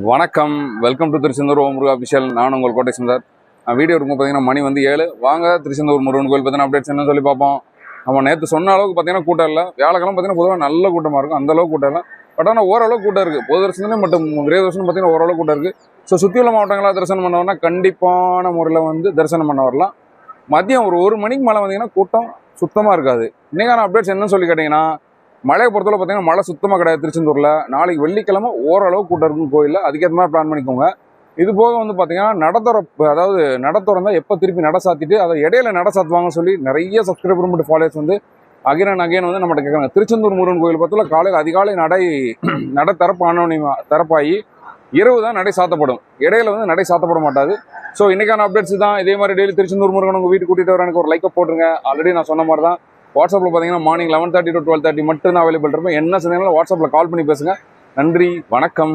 வணக்கம், welcome to Tiruchendur ஓமுருகா official. நான் உங்கள் கோட்டை சுந்தர். வீடியோ இருக்கும் பார்த்தீங்கன்னா மணி வந்து 7. வாங்க திருச்செந்தூர் முருகன் கோயில் பார்த்தீங்கன்னா அப்டேட்ஸ் என்ன சொல்லி பார்ப்போம். நம்ம நேற்று சொன்ன அளவுக்கு பார்த்தீங்கன்னா கூட்டம் இல்லை. வியாழக்கிழமை பார்த்தீங்கன்னா பொதுவாக நல்ல கூட்டமாக இருக்கும், அந்த அளவுக்கு கூட்டம் இல்லை. பட் ஆனால் ஓரளவு கூட்டம் இருக்குது. பொது தரிசனமே மட்டும் விரைவு தரிசனம் பார்த்தீங்கன்னா ஓரளவு கூட்டம் இருக்குது. ஸோ சுற்றி உள்ள மாவட்டங்களாக தரிசனம் பண்ண வரலாம், கண்டிப்பான முறையில் வந்து தரிசனம் பண்ண வரலாம். மதியம் ஒரு மணிக்கு மேலே வந்தீங்கன்னா கூட்டம் சுத்தமாக இருக்காது. இன்றைக்கான அப்டேட்ஸ் என்னன்னு சொல்லி கேட்டிங்கன்னா, மழையை பொறுத்தவரை பார்த்தீங்கன்னா மழை சுத்தமாக கிடையாது திருச்செந்தூரில். நாளைக்கு வெள்ளிக்கிழமை ஓரளவு கூட்டம் இருக்கும் கோயிலில், அதுக்கேற்ற மாதிரி பிளான் பண்ணிக்கோங்க. இது போக வந்து பார்த்தீங்கன்னா நட திறந்தால் எப்போ திருப்பி நட சாத்திட்டு அதை இடையில நட சாத்துவாங்கன்னு சொல்லி நிறைய சப்ஸ்கிரைபர் மட்டும் ஃபாலோவர்ஸ் வந்து அகைன் வந்து நம்மகிட்ட கேட்குறாங்க. திருச்செந்தூர் முருகன் கோயில் பொறுத்தவரை காலையில் அதிகாலை நட திறப்பாகி இரவு தான் நடை சாத்தப்படும், இடையில வந்து நடை சாத்தப்பட மாட்டாது. ஸோ இன்றைக்கான அப்டேட்ஸ் தான். இதே மாதிரி டெய்லி திருச்செந்தூர் முருகன் உங்கள் வீட்டுக்கு கூட்டிகிட்டு வர எனக்கு ஒரு லைக்கை போட்டுருங்க. ஆல்ரெடி நான் சொன்ன மாதிரி தான் வாட்ஸ்அப்பில் பார்த்தீங்கன்னா மார்னிங் 11:30 to 12:30 மட்டும் தான் அவைலபிள் இருப்பேன். என்ன சொன்னாலும் வாட்ஸ்அப்பில் கால் பண்ணி பேசுங்க. நன்றி, வணக்கம்.